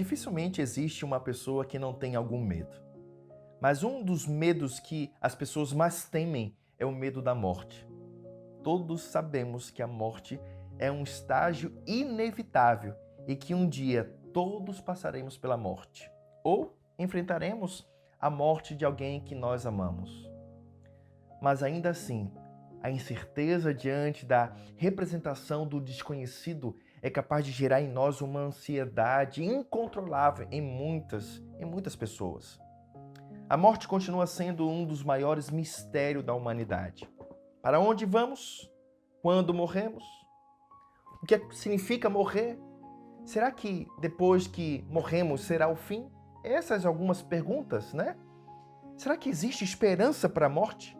Dificilmente existe uma pessoa que não tenha algum medo. Mas um dos medos que as pessoas mais temem é o medo da morte. Todos sabemos que a morte é um estágio inevitável e que um dia todos passaremos pela morte ou enfrentaremos a morte de alguém que nós amamos. Mas ainda assim, a incerteza diante da representação do desconhecido é capaz de gerar em nós uma ansiedade incontrolável em muitas pessoas. A morte continua sendo um dos maiores mistérios da humanidade. Para onde vamos? Quando morremos? O que significa morrer? Será que depois que morremos será o fim? Essas algumas perguntas, né? Será que existe esperança para a morte?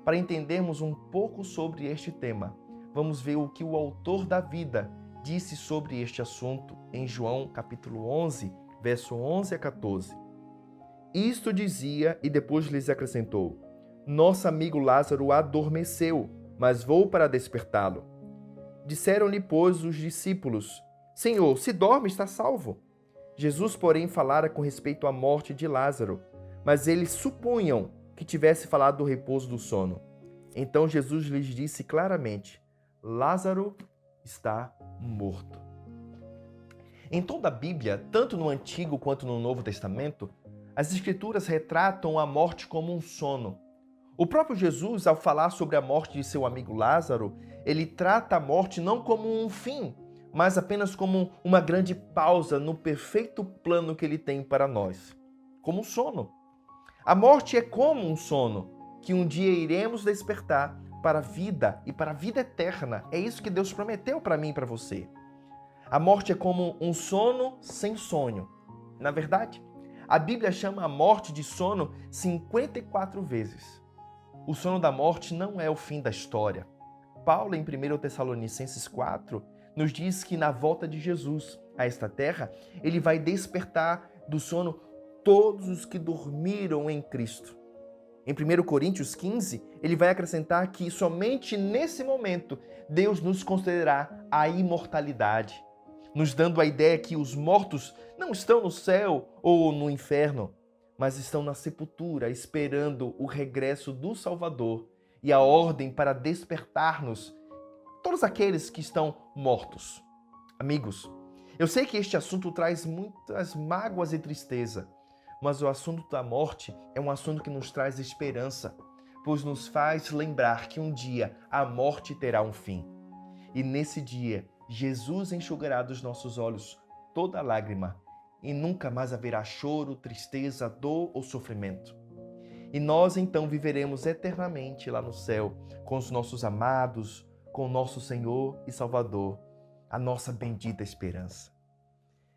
Para entendermos um pouco sobre este tema, vamos ver o que o autor da vida disse sobre este assunto em João capítulo 11, verso 11 a 14. Isto dizia e depois lhes acrescentou: Nosso amigo Lázaro adormeceu, mas vou para despertá-lo. Disseram-lhe, pois, os discípulos: Senhor, se dorme, está salvo. Jesus, porém, falara com respeito à morte de Lázaro, mas eles supunham que tivesse falado do repouso do sono. Então Jesus lhes disse claramente: Lázaro está morto. Em toda a Bíblia, tanto no Antigo quanto no Novo Testamento, as Escrituras retratam a morte como um sono. O próprio Jesus, ao falar sobre a morte de seu amigo Lázaro, ele trata a morte não como um fim, mas apenas como uma grande pausa no perfeito plano que ele tem para nós, como um sono. A morte é como um sono, que um dia iremos despertar para a vida e para a vida eterna. É isso que Deus prometeu para mim e para você. A morte é como um sono sem sonho. Na verdade, a Bíblia chama a morte de sono 54 vezes. O sono da morte não é o fim da história. Paulo, em 1 Tessalonicenses 4, nos diz que na volta de Jesus a esta terra, ele vai despertar do sono todos os que dormiram em Cristo. Em 1 Coríntios 15, ele vai acrescentar que somente nesse momento Deus nos concederá a imortalidade, nos dando a ideia que os mortos não estão no céu ou no inferno, mas estão na sepultura, esperando o regresso do Salvador e a ordem para despertar-nos, todos aqueles que estão mortos. Amigos, eu sei que este assunto traz muitas mágoas e tristeza, mas o assunto da morte é um assunto que nos traz esperança, pois nos faz lembrar que um dia a morte terá um fim. E nesse dia, Jesus enxugará dos nossos olhos toda lágrima e nunca mais haverá choro, tristeza, dor ou sofrimento. E nós então viveremos eternamente lá no céu com os nossos amados, com o nosso Senhor e Salvador, a nossa bendita esperança.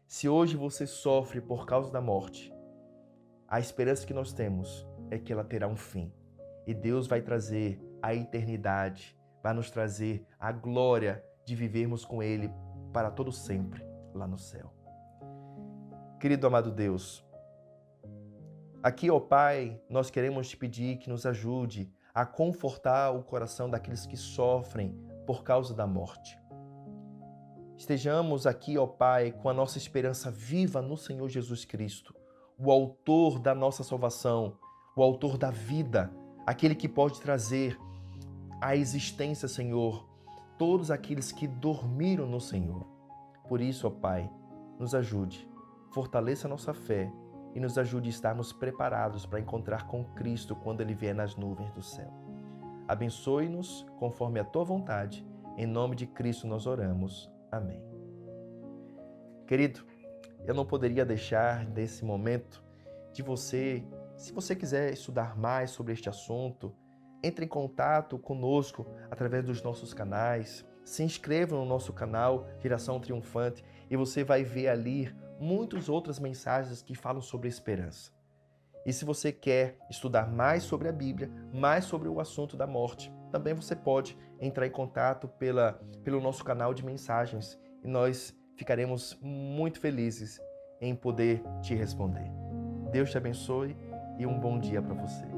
Se hoje você sofre por causa da morte, a esperança que nós temos é que ela terá um fim. E Deus vai trazer a eternidade, vai nos trazer a glória de vivermos com Ele para todo sempre lá no céu. Querido amado Deus, aqui, ó Pai, nós queremos te pedir que nos ajude a confortar o coração daqueles que sofrem por causa da morte. Estejamos aqui, ó Pai, com a nossa esperança viva no Senhor Jesus Cristo, o autor da nossa salvação, o autor da vida, aquele que pode trazer à existência, Senhor, todos aqueles que dormiram no Senhor. Por isso, ó Pai, nos ajude, fortaleça a nossa fé e nos ajude a estarmos preparados para encontrar com Cristo quando Ele vier nas nuvens do céu. Abençoe-nos conforme a Tua vontade. Em nome de Cristo nós oramos. Amém. Querido, eu não poderia deixar desse momento de você, se você quiser estudar mais sobre este assunto, entre em contato conosco através dos nossos canais, se inscreva no nosso canal Geração Triunfante e você vai ver ali muitas outras mensagens que falam sobre esperança. E se você quer estudar mais sobre a Bíblia, mais sobre o assunto da morte, também você pode entrar em contato pelo nosso canal de mensagens e nós ficaremos muito felizes em poder te responder. Deus te abençoe e um bom dia para você.